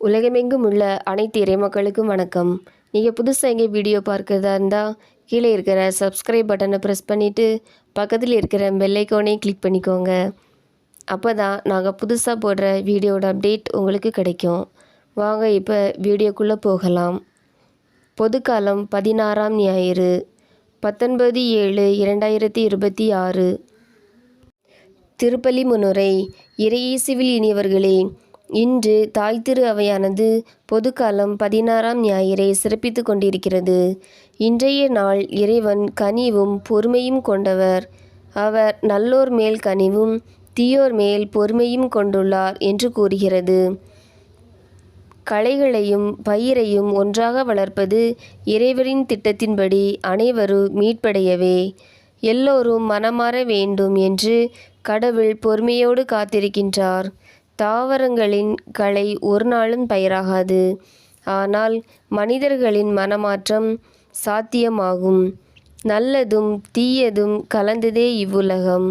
உலகமெங்கும் உள்ள அனைத்து இறைமக்களுக்கும் வணக்கம். நீங்கள் புதுசாக எங்கே வீடியோ பார்க்குறதா இருந்தால் கீழே இருக்கிற சப்ஸ்கிரைப் பட்டனை ப்ரெஸ் பண்ணிவிட்டு பக்கத்தில் இருக்கிற பெல் ஐக்கானையும் கிளிக் பண்ணிக்கோங்க. அப்போ தான் நாங்கள் புதுசாக போடுற வீடியோட அப்டேட் உங்களுக்கு கிடைக்கும். வாங்க இப்போ வீடியோக்குள்ளே போகலாம். பொதுக்காலம் 16ஆம் ஞாயிறு 19/7/2026. திருப்பலி முன்னுரை. இறையேசுவில் இனியவர்களே, இன்று தாய் திரு அவையானது பொதுக்காலம் 16ஆம் ஞாயிறை சிறப்பித்து கொண்டிருக்கிறது. இன்றைய நாள் இறைவன் கனிவும் பொறுமையும் கொண்டவர். அவர் நல்லோர் மேல் கனிவும் தீயோர் மேல் பொறுமையும் கொண்டுள்ளார் என்று கூறுகிறது. களைகளையும் பயிரையும் ஒன்றாக வளர்ப்பது இறைவரின் திட்டத்தின்படி அனைவரும் மீட்படையவே. எல்லோரும் மனமாற வேண்டும் என்று கடவுள் பொறுமையோடு காத்திருக்கின்றார். தாவரங்களின் களை ஒரு நாளும் பயிராகாது. ஆனால் மனிதர்களின் மனமாற்றம் சாத்தியமாகும். நல்லதும் தீயதும் கலந்ததே இவ்வுலகம்.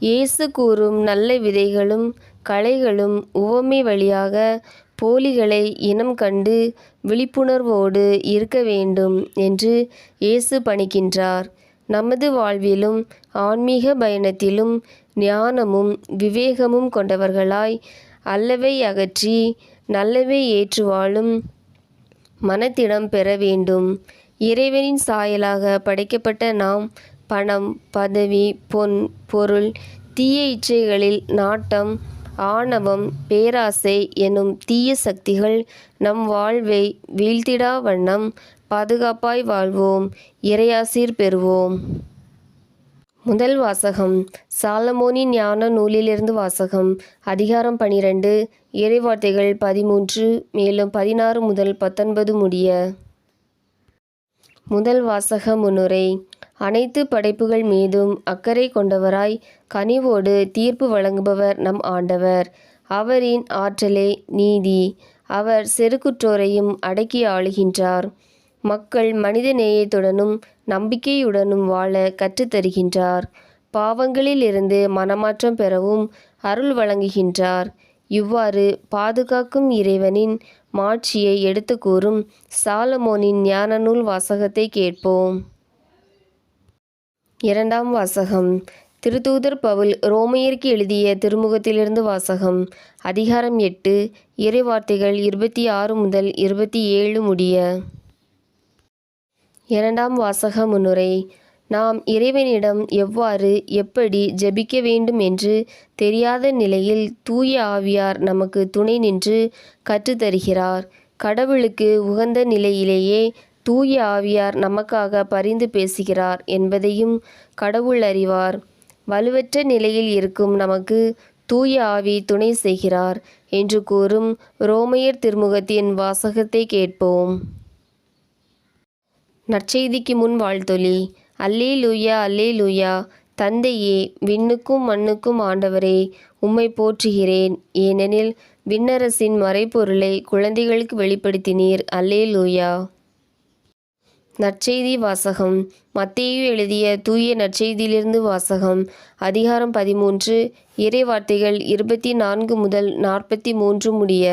இயேசு கூறும் நல்ல விதைகளும் களைகளும் உவமை வழியாக போலிகளை இனம் கண்டு விழிப்புணர்வோடு இருக்க வேண்டும் என்று இயேசு பணிக்கின்றார். நமது வாழ்விலும் ஆன்மீக பயணத்திலும் ஞானமும் விவேகமும் கொண்டவர்களாய் அல்லவை அகற்றி நல்லவை ஏற்று வாழும் மனத்திடம் பெற வேண்டும். இறைவனின் சாயலாக படைக்கப்பட்ட நாம் பணம், பதவி, பொன், பொருள், தீய இச்சைகளில் நாட்டம், ஆணவம், பேராசை எனும் தீய சக்திகள் நம் வாழ்வை வீழ்த்திடா வண்ணம் பாதுகாப்பாய் வாழ்வோம். இறையாசீர் பெறுவோம். முதல் வாசகம். சாலமோனின் ஞான நூலிலிருந்து வாசகம். அதிகாரம் 12, இறைவார்த்தைகள் 13 மேலும் 16 முதல் 19 முடிய. முதல் வாசக முன்னுரை. அனைத்து படைப்புகள் மீதும் அக்கறை கொண்டவராய் கனிவோடு தீர்ப்பு வழங்குபவர் நம் ஆண்டவர். அவரின் ஆற்றலே நீதி. அவர் செருக்குற்றோரையும் அடக்கி ஆளுகின்றார். மக்கள் மனித நேயத்துடனும் நம்பிக்கையுடனும் வாழ கற்றுத்தருகின்றார். பாவங்களில் இருந்து மனமாற்றம் பெறவும் அருள் வழங்குகின்றார். இவ்வாறு பாதுகாக்கும் இறைவனின் மாட்சியை எடுத்து கூறும் சாலமோனின் ஞான நூல் வாசகத்தை கேட்போம். இரண்டாம் வாசகம். திருத்தூதர் பவுல் ரோமையருக்கு எழுதிய திருமுகத்திலிருந்து வாசகம். அதிகாரம் 8, இறைவார்த்தைகள் 26 முதல் 27 முடிய. இரண்டாம் வாசக முன்னுரை. நாம் இறைவனிடம் எவ்வாறு எப்படி ஜெபிக்க வேண்டும் என்று தெரியாத நிலையில் தூய ஆவியார் நமக்கு துணை நின்று கற்றுத்தருகிறார். கடவுளுக்கு உகந்த நிலையிலேயே தூய ஆவியார் நமக்காக பரிந்து பேசுகிறார் என்பதையும் கடவுள் அறிவார். வலுவற்ற நிலையில் இருக்கும் நமக்கு தூய ஆவி துணை செய்கிறார் என்று கூறும் ரோமையர் திருமுகத்தின் வாசகத்தை கேட்போம். நற்செய்திக்கு முன் வாழ்த்தொலி. அல்லேலூயா அல்லேலூயா. தந்தையே, விண்ணுக்கும் மண்ணுக்கும் ஆண்டவரே, உம்மை போற்றுகிறேன். ஏனெனில் விண்ணரசின் மறைபொருளை குழந்தைகளுக்கு வெளிப்படுத்தினீர். அல்லேலூயா. நற்செய்தி வாசகம். மத்தேயு எழுதிய தூய நற்செய்தியிலிருந்து வாசகம். அதிகாரம் 13, இறைவார்த்தைகள் 24 முதல் 43 முடிய.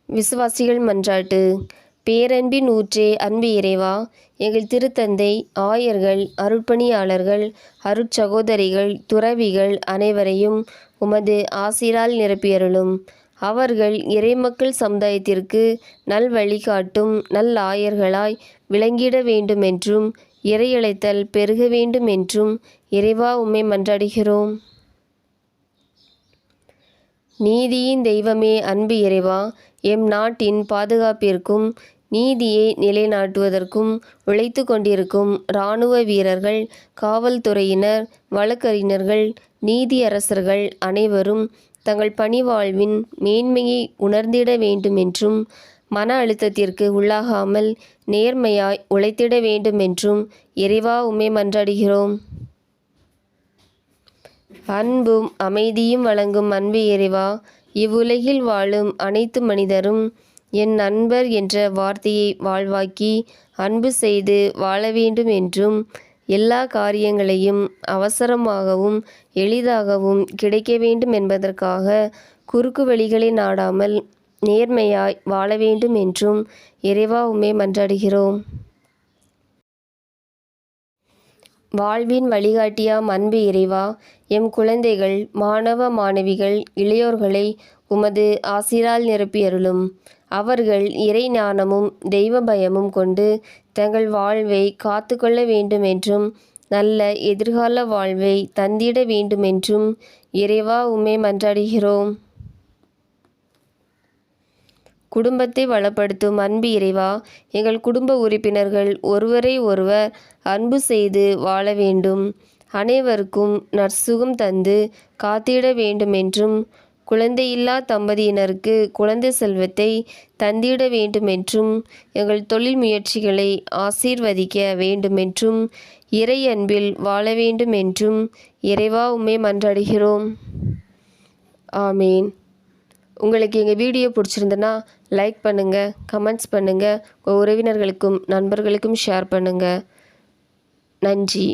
விசுவாசிகள் மன்றாட்டு. பேரன்பின் ஊற்றே அன்பு இறைவா, எங்கள் திருத்தந்தை, ஆயர்கள், அருட்பணியாளர்கள், அருட்சகோதரிகள், துறவிகள் அனைவரையும் உமது ஆசிரால் நிரப்பியருளும். அவர்கள் இறைமக்கள் சமுதாயத்திற்கு நல் வழிகாட்டும் நல் ஆயர்களாய் விளங்கிட வேண்டுமென்றும் இறையழைத்தல் பெருக வேண்டுமென்றும் இறைவா உம்மை மன்றாடுகிறோம். நீதியின் தெய்வமே அன்பு இறைவா, எம் நாட்டின் பாதுகாப்பிற்கும் நீதியை நிலைநாட்டுவதற்கும் உழைத்து கொண்டிருக்கும் இராணுவ வீரர்கள், காவல்துறையினர், வழக்கறிஞர்கள், நீதியரசர்கள் அனைவரும் தங்கள் பணி வாழ்வின் மேன்மையை உணர்ந்திட வேண்டுமென்றும் மன அழுத்தத்திற்கு உள்ளாகாமல் நேர்மையாய் உழைத்திட வேண்டுமென்றும் இறைவா உம்மை மன்றாடுகிறோம். அன்பும் அமைதியும் வழங்கும் அன்பு இறைவா, இவ்வுலகில் வாழும் அனைத்து மனிதரும் என் நண்பர் என்ற வார்த்தையை வாழ்வாக்கி அன்பு செய்து வாழ வேண்டும் என்றும் எல்லா காரியங்களையும் அவசரமாகவும் எளிதாகவும் கிடைக்க வேண்டும் என்பதற்காக குறுக்கு வழிகளை நாடாமல் நேர்மையாய் வாழ வேண்டும் என்றும் இறைவா உம்மை மன்றாடுகிறோம். வாழ்வின் வழிகாட்டியாம் அன்பு இறைவா, எம் குழந்தைகள், மாணவ மாணவிகள், இளையோர்களை உமது ஆசிரால் நிரப்பியருளும். அவர்கள் இறை ஞானமும் தெய்வ பயமும் கொண்டு தங்கள் வாழ்வை காத்து கொள்ள வேண்டுமென்றும் நல்ல எதிர்கால வாழ்வை தந்திட வேண்டுமென்றும் இறைவா உம்மை மன்றாடுகிறோம். குடும்பத்தை வளப்படுத்தும் அன்பு இறைவா, எங்கள் குடும்ப உறுப்பினர்கள் ஒருவரை ஒருவர் அன்பு செய்து வாழ வேண்டும், அனைவருக்கும் நற்சுகம் தந்து காத்திட வேண்டுமென்றும் குழந்தையில்லா தம்பதியினருக்கு குழந்தை செல்வத்தை தந்திட வேண்டுமென்றும் எங்கள் தொழில் முயற்சிகளை ஆசீர்வதிக்க வேண்டுமென்றும் இறை அன்பில் வாழ வேண்டுமென்றும் இறைவா உம்மை மன்றாடுகிறோம். ஆமேன். உங்களுக்கு எங்கள் வீடியோ பிடிச்சிருந்துன்னா லைக் பண்ணுங்கள், கமெண்ட்ஸ் பண்ணுங்கள், உங்கள் உறவினர்களுக்கும் நண்பர்களுக்கும் ஷேர் பண்ணுங்கள். நன்றி.